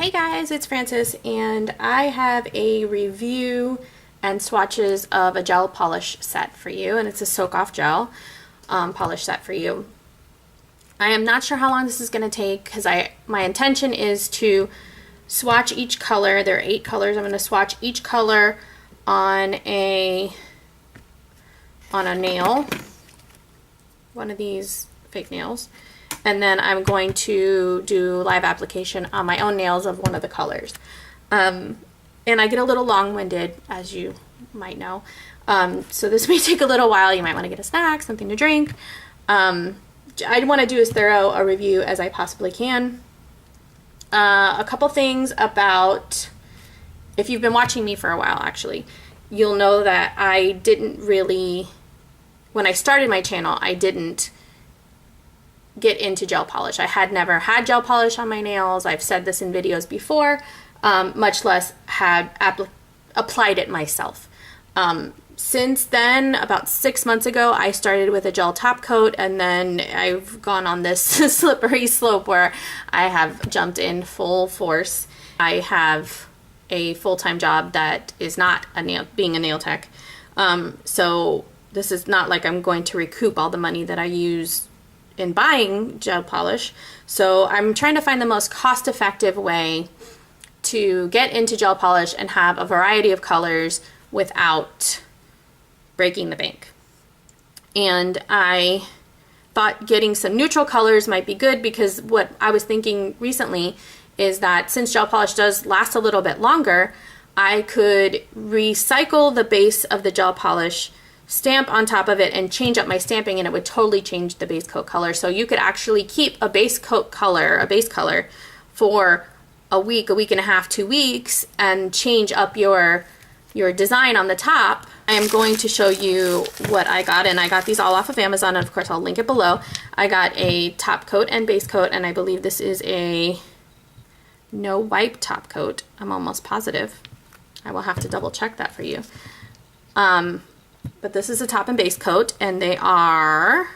Hey guys, it's Frances, and I have a review and swatches of a gel polish set for you, and it's a soak-off gel polish set for you. I am not sure how long this is going to take because my intention is to swatch each color. There are 8 colors. I'm going to swatch each color on a nail, one of these fake nails. And then I'm going to do live application on my own nails of one of the colors. And I get a little long-winded, as you might know. So this may take a little while. You might want to get a snack, something to drink. I want to do as thorough a review as I possibly can. A couple things about, if you've been watching me for a while actually, you'll know that I didn't really, when I started my channel, I didn't get into gel polish. I had never had gel polish on my nails. I've said this in videos before, much less had applied it myself. Since then, about 6 months ago, I started with a gel top coat, and then I've gone on this slippery slope where I have jumped in full force. I have a full-time job that is not being a nail tech. So this is not like I'm going to recoup all the money that I use in buying gel polish. So I'm trying to find the most cost-effective way to get into gel polish and have a variety of colors without breaking the bank. And I thought getting some neutral colors might be good, because what I was thinking recently is that since gel polish does last a little bit longer, I could recycle the base of the gel polish, stamp on top of it, and change up my stamping, and it would totally change the base coat color. So you could actually keep a base coat color, a base color, for a week and a half, 2 weeks, and change up your design on the top. I am going to show you what I got, and I got these all off of Amazon, and of course I'll link it below. I got a top coat and base coat, and I believe this is a no wipe top coat. I'm almost positive. I will have to double check that for you. But this is a top and base coat, and they are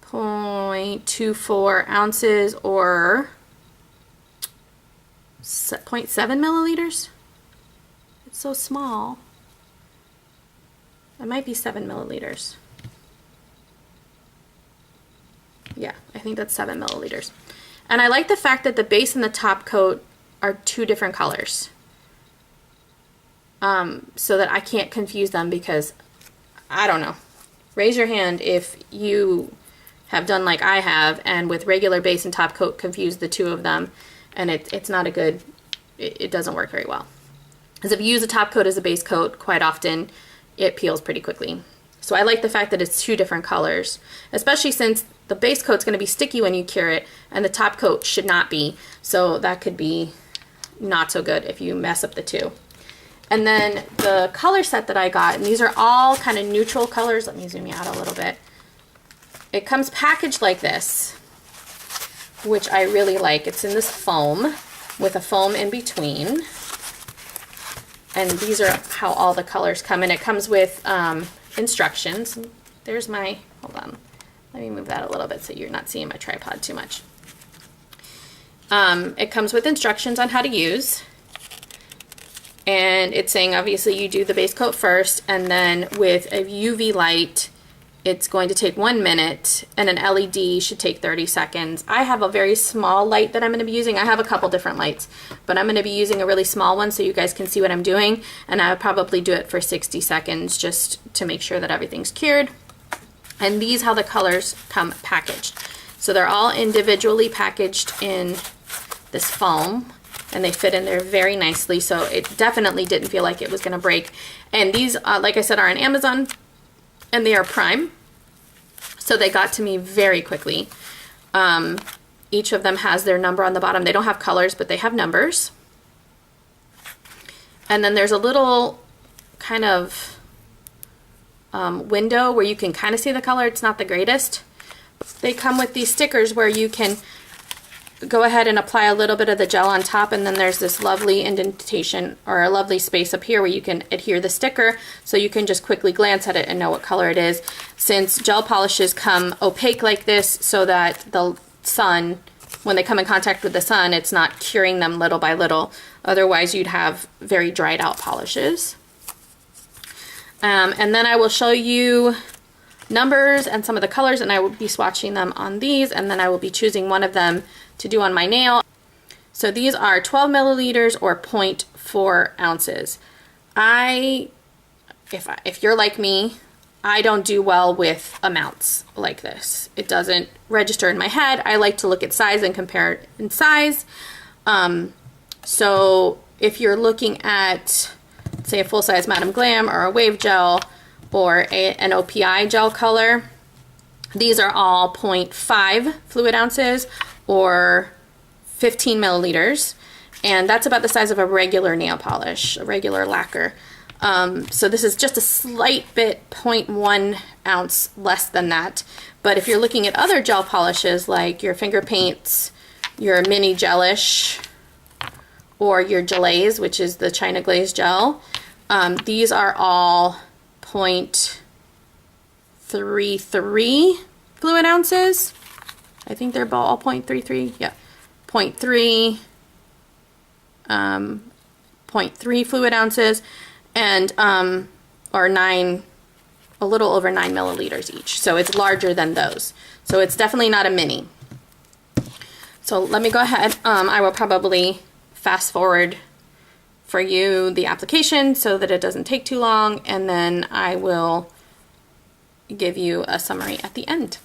0.24 ounces or 0.7 milliliters. It's so small. It might be 7 milliliters. Yeah, I think that's 7 milliliters. And I like the fact that the base and the top coat are 2 different colors. So that I can't confuse them, because I don't know. Raise your hand if you have done like I have, and with regular base and top coat confuse the 2 of them, and it's not a good, it doesn't work very well. Because if you use a top coat as a base coat, quite often it peels pretty quickly. So I like the fact that it's 2 different colors, especially since the base coat's going to be sticky when you cure it, and the top coat should not be. So that could be not so good if you mess up the 2. And then the color set that I got, and these are all kind of neutral colors. Let me zoom you out a little bit. It comes packaged like this, which I really like. It's in this foam with a foam in between. And these are how all the colors come. And it comes with instructions. There's my, hold on. Let me move that a little bit so you're not seeing my tripod too much. It comes with instructions on how to use. And it's saying obviously you do the base coat first, and then with a UV light it's going to take 1 minute, and an LED should take 30 seconds. I have a very small light that I'm going to be using. I have a couple different lights, but I'm going to be using a really small one so you guys can see what I'm doing, and I'll probably do it for 60 seconds just to make sure that everything's cured. And these how the colors come packaged. So they're all individually packaged in this foam, and they fit in there very nicely, so it definitely didn't feel like it was going to break. And these, like I said, are on Amazon, and they are prime, so they got to me very quickly. Each of them has their number on the bottom. They don't have colors, but they have numbers. And then there's a little kind of window where you can kind of see the color. It's not the greatest. They come with these stickers where you can go ahead and apply a little bit of the gel on top, and then there's this lovely indentation or a lovely space up here where you can adhere the sticker, so you can just quickly glance at it and know what color it is. Since gel polishes come opaque like this so that the sun when they come in contact with the sun, it's not curing them little by little. Otherwise, you'd have very dried out polishes. And then I will show you numbers and some of the colors, and I will be swatching them on these, and then I will be choosing one of them to do on my nail. So these are 12 milliliters or 0.4 ounces. If you're like me, I don't do well with amounts like this. It doesn't register in my head. I like to look at size and compare it in size. So if you're looking at, say, a full-size Madam Glam or a wave gel or an OPI gel color, these are all 0.5 fluid ounces or 15 milliliters. And that's about the size of a regular nail polish, a regular lacquer. So this is just a slight bit, 0.1 ounce less than that. But if you're looking at other gel polishes like your finger paints, your mini gelish, or your gelaze, which is the China glaze gel, these are all 0.33 fluid ounces. I think they're all 0.33, yeah, 0.3, 0.3 fluid ounces, and or a little over 9 milliliters each. So it's larger than those. So it's definitely not a mini. So let me go ahead. I will probably fast forward for you the application so that it doesn't take too long, and then I will give you a summary at the end.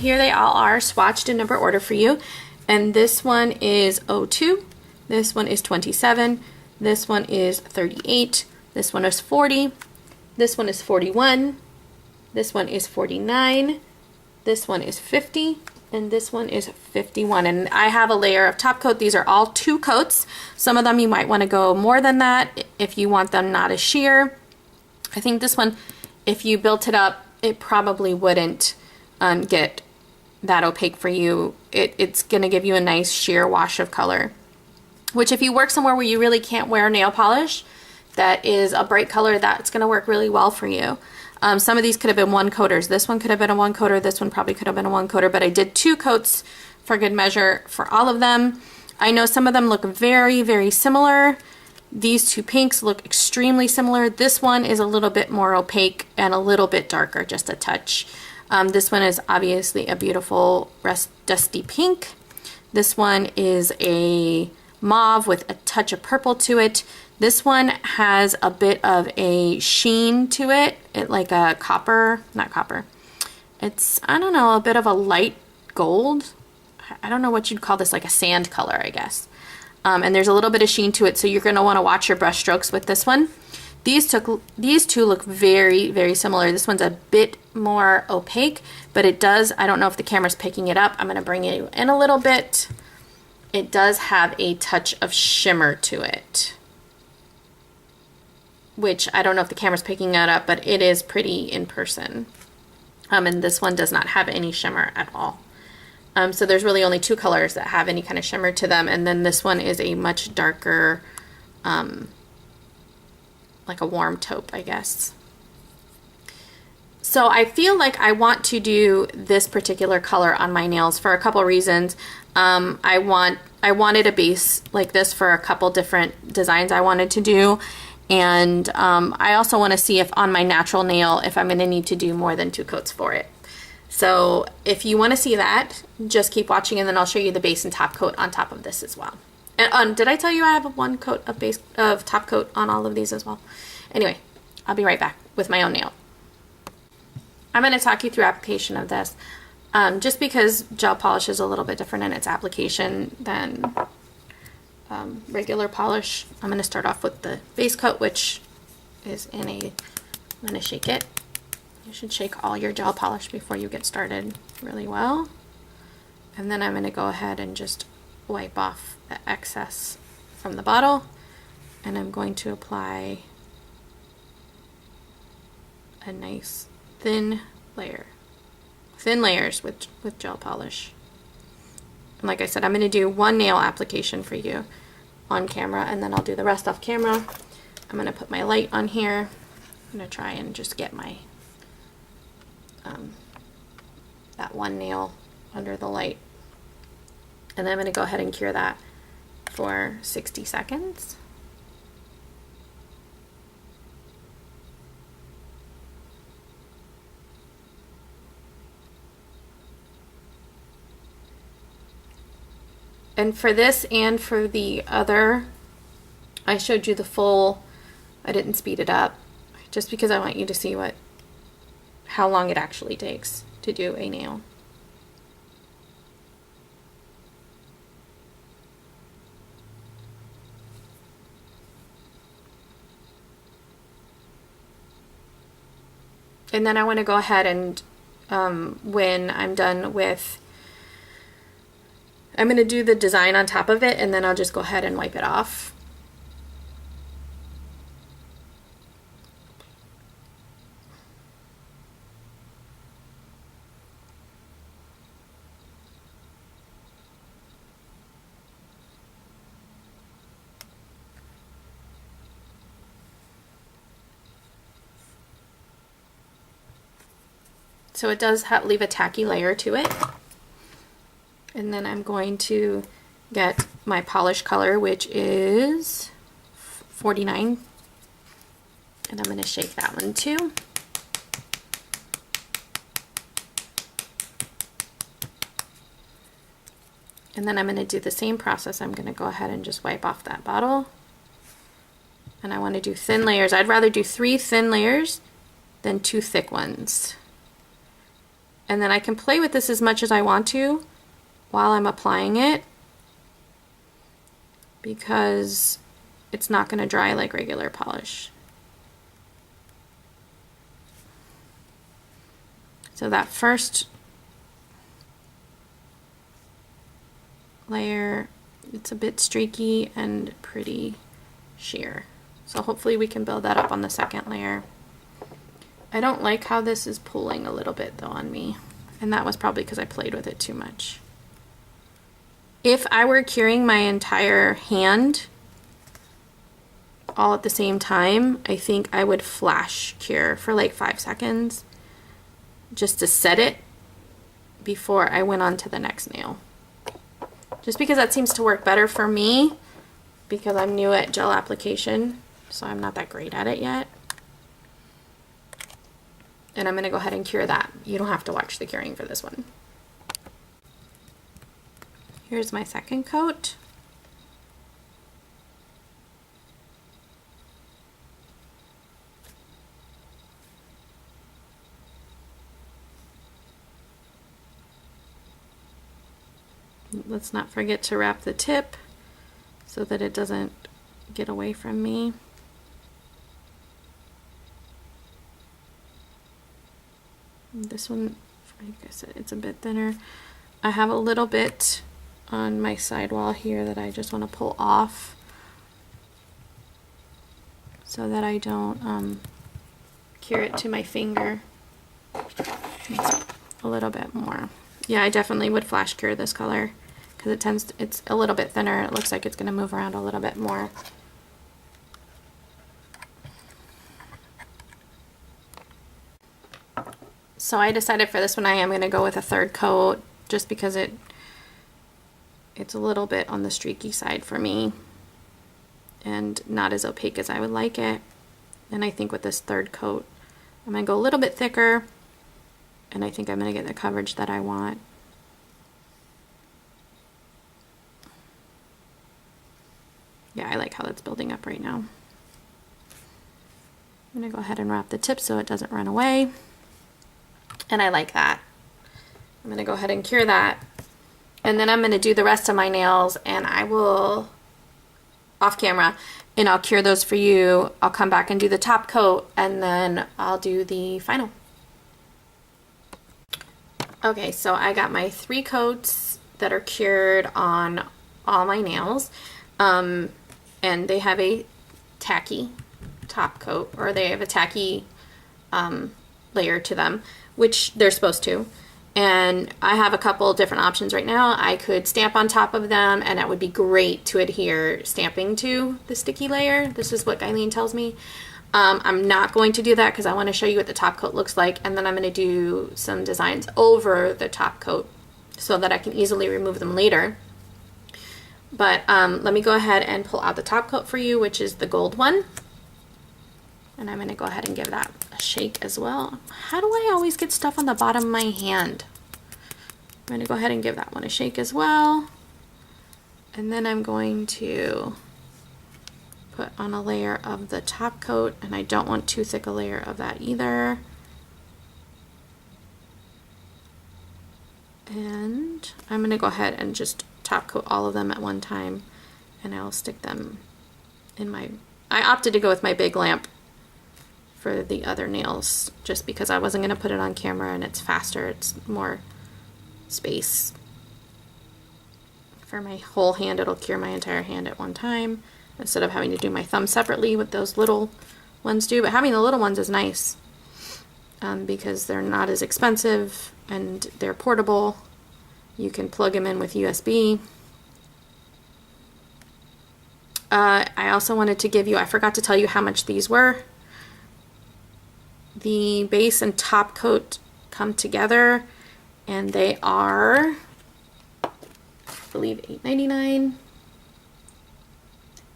here they all are swatched in number order for you. And this one is 02, this one is 27, this one is 38, this one is 40, this one is 41, this one is 49, this one is 50, and this one is 51. And I have a layer of top coat. These are all 2 coats. Some of them you might want to go more than that if you want them not as sheer. I think this one, if you built it up, it probably wouldn't get that opaque for you. It's gonna give you a nice sheer wash of color, which if you work somewhere where you really can't wear nail polish that is a bright color, that's gonna work really well for you. Some of these could have been 1 coaters. This one could have been a 1 coater. This one probably could have been a 1 coater, but I did 2 coats for good measure for all of them. I know some of them look very, very similar. These 2 pinks look extremely similar. This one is a little bit more opaque and a little bit darker, just a touch. This one is obviously a beautiful dusty pink. This one is a mauve with a touch of purple to it. This one has a bit of a sheen to it, like a copper, not copper. It's, I don't know, a bit of a light gold. I don't know what you'd call this, like a sand color, I guess. And there's a little bit of sheen to it, so you're going to want to watch your brush strokes with this one. These 2 look very, very similar. This one's a bit more opaque, but it does, I don't know if the camera's picking it up. I'm going to bring you in a little bit. It does have a touch of shimmer to it, which I don't know if the camera's picking that up, but it is pretty in person. And this one does not have any shimmer at all. So there's really only 2 colors that have any kind of shimmer to them, and then this one is a much darker, like a warm taupe, I guess. So I feel like I want to do this particular color on my nails for a couple reasons. I wanted a base like this for a couple different designs I wanted to do, and I also want to see if on my natural nail if I'm going to need to do more than 2 coats for it. So if you want to see that, just keep watching, and then I'll show you the base and top coat on top of this as well. And did I tell you I have 1 coat of top coat on all of these as well? Anyway, I'll be right back with my own nail. I'm going to talk you through application of this, just because gel polish is a little bit different in its application than regular polish. I'm going to start off with the base coat, which is in a, I'm going to shake it. You should shake all your gel polish before you get started really well. And then I'm going to go ahead and just wipe off the excess from the bottle, and I'm going to apply a nice thin layers with gel polish. And like I said, I'm going to do 1 nail application for you on camera, and then I'll do the rest off camera. I'm going to put my light on here. I'm going to try and just get my that 1 nail under the light, and then I'm going to go ahead and cure that for 60 seconds. And for this and for the other, I showed you the full, I didn't speed it up just because I want you to see how long it actually takes to do a nail. And then I want to go ahead and when I'm done with, I'm going to do the design on top of it, and then I'll just go ahead and wipe it off. So it does leave a tacky layer to it. And then I'm going to get my polish color, which is 49. And I'm going to shake that one too. And then I'm going to do the same process. I'm going to go ahead and just wipe off that bottle. And I want to do thin layers. I'd rather do 3 thin layers than 2 thick ones. And then I can play with this as much as I want to while I'm applying it, because it's not going to dry like regular polish. So that first layer, it's a bit streaky and pretty sheer. So hopefully we can build that up on the second layer. I don't like how this is pulling a little bit though on me, and that was probably because I played with it too much. If I were curing my entire hand all at the same time, I think I would flash cure for like 5 seconds just to set it before I went on to the next nail. Just because that seems to work better for me, because I'm new at gel application, so I'm not that great at it yet. And I'm going to go ahead and cure that. You don't have to watch the curing for this one. Here's my second coat. Let's not forget to wrap the tip so that it doesn't get away from me. This one, like I said, it's a bit thinner. I have a little bit on my sidewall here that I just want to pull off so that I don't cure it to my finger. It's a little bit more. Yeah, I definitely would flash cure this color because it's a little bit thinner. It looks like it's going to move around a little bit more. So I decided for this one I am going to go with a third coat just because it's a little bit on the streaky side for me and not as opaque as I would like it. And I think with this third coat I'm going to go a little bit thicker, and I think I'm going to get the coverage that I want. Yeah, I like how that's building up right now. I'm going to go ahead and wrap the tip so it doesn't run away. And I like that. I'm going to go ahead and cure that. And then I'm going to do the rest of my nails, and I will, off camera, and I'll cure those for you. I'll come back and do the top coat, and then I'll do the final. Okay, so I got my 3 coats that are cured on all my nails. And they have a tacky top coat, or they have a tacky layer to them, which they're supposed to. And I have a couple different options right now. I could stamp on top of them, and that would be great to adhere stamping to the sticky layer. This is what Eileen tells me. I'm not going to do that because I want to show you what the top coat looks like, and then I'm going to do some designs over the top coat so that I can easily remove them later. But let me go ahead and pull out the top coat for you, which is the gold one. And I'm going to go ahead and give that a shake as well. How do I always get stuff on the bottom of my hand? I'm going to go ahead and give that one a shake as well. And then I'm going to put on a layer of the top coat, and I don't want too thick a layer of that either. And I'm going to go ahead and just top coat all of them at one time, and I'll stick them in my... I opted to go with my big lamp for the other nails just because I wasn't going to put it on camera, and it's faster, it's more space. For my whole hand, it'll cure my entire hand at one time instead of having to do my thumb separately with those little ones do. But having the little ones is nice because they're not as expensive and they're portable. You can plug them in with USB. I also wanted to give you, I forgot to tell you how much these were. The base and top coat come together, and they are, I believe, $8.99.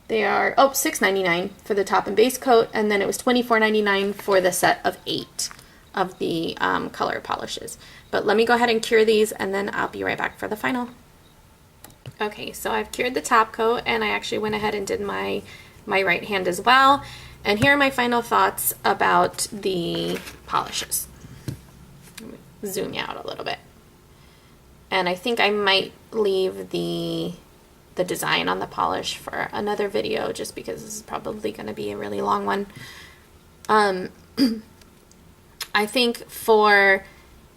They are, oh, $6.99 for the top and base coat, and then it was $24.99 for the set of 8 of the color polishes. But let me go ahead and cure these, and then I'll be right back for the final. Okay, so I've cured the top coat, and I actually went ahead and did my right hand as well. And here are my final thoughts about the polishes. zoom you out a little bit. And I think I might leave the design on the polish for another video, just because this is probably going to be a really long one. I think for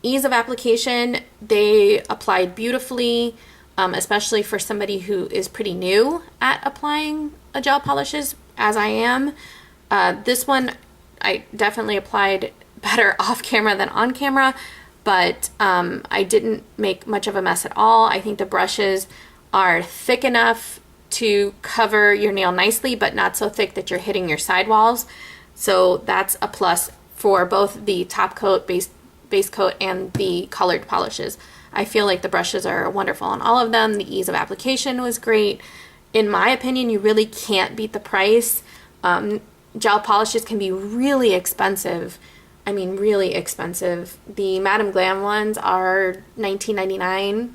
ease of application, they applied beautifully, especially for somebody who is pretty new at applying gel polishes, as I am. This one I definitely applied better off camera than on camera, but I didn't make much of a mess at all. I think the brushes are thick enough to cover your nail nicely, but not so thick that you're hitting your sidewalls. So that's a plus for both the top coat, base coat, and the colored polishes. I feel like the brushes are wonderful on all of them. The ease of application was great. In my opinion, you really can't beat the price. Gel polishes can be really expensive. I mean, really expensive. The Madame Glam ones are $19.99.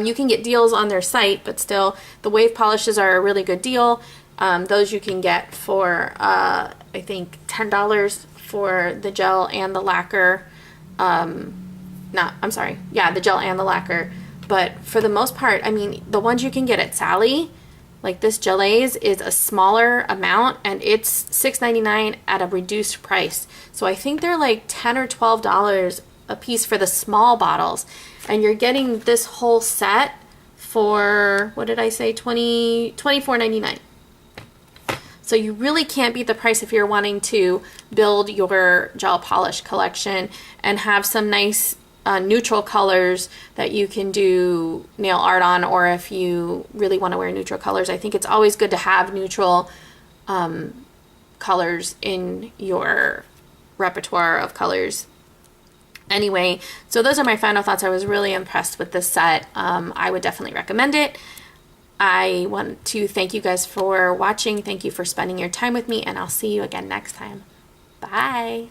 You can get deals on their site, but still, the wave polishes are a really good deal. Those you can get for, I think, $10 for the gel and the lacquer. The gel and the lacquer. But for the most part, I mean, the ones you can get at Sally, like this Gelées, is a smaller amount, and it's $6.99 at a reduced price. So I think they're like $10 or $12 a piece for the small bottles. And you're getting this whole set for, what did I say, $24.99. So you really can't beat the price if you're wanting to build your gel polish collection and have some nice neutral colors that you can do nail art on, or if you really want to wear neutral colors. I think it's always good to have neutral colors in your repertoire of colors. Anyway, so those are my final thoughts. I was really impressed with this set. I would definitely recommend it. I want to thank you guys for watching. Thank you for spending your time with me, and I'll see you again next time. Bye.